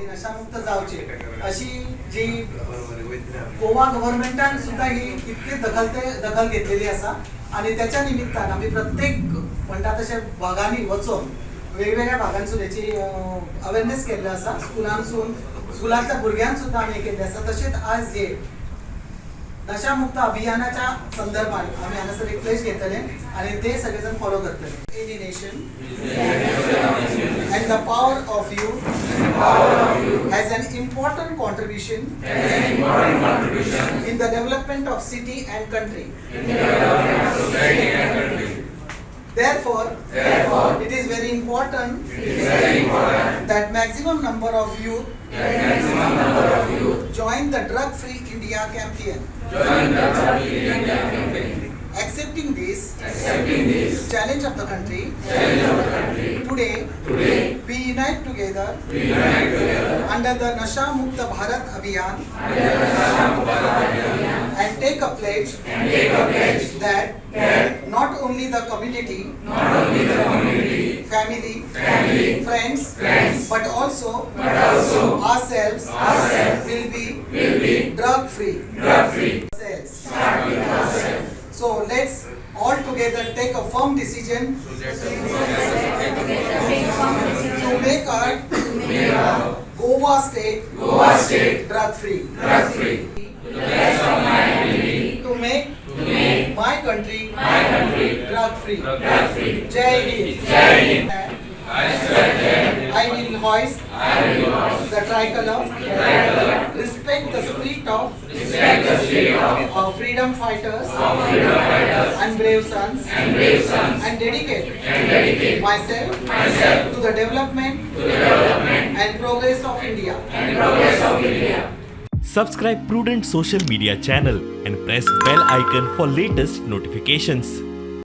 नशामुक्त जावचे अशी जी गोवा गव्हर्नमेंटान सुद्धा ही इतकी दखल घेतलेली असा आणि त्याच्या निमित्तान आम्ही प्रत्येक म्हणटा तशे भागांनी वचून वेगवेगळ्या भागांसून याची अवेअरनेस केल्ली आसा. स्कुलांतल्या भुरग्यांक सुद्धा आम्ही केल्ले आसा. तशेंच आज हे नशामुक्त अभियानाच्या संदर्भात आम्ही हांगासर एक प्लेस घेतले आणि ते सगळेजण फॉलो करतले. Any nation and the power of youth has an important contribution in the development of city and country. Therefore, it is very important that maximum number of youth join the Drug-Free India campaign. Accepting this challenge of the country, today we unite together under the Nasha Mukta Bharat Abhiyan and take a pledge that not only the community, family, friends, but also ourselves will be drug free. So let's all together take a firm decision to make our Goa state drug free. To make my country drug free. Jai Hind. I will hoist the tricolor, respect the spirit of freedom fighters and brave sons, and dedicate myself to the development and progress of India. Subscribe Prudent social media channel and press bell icon for latest notifications.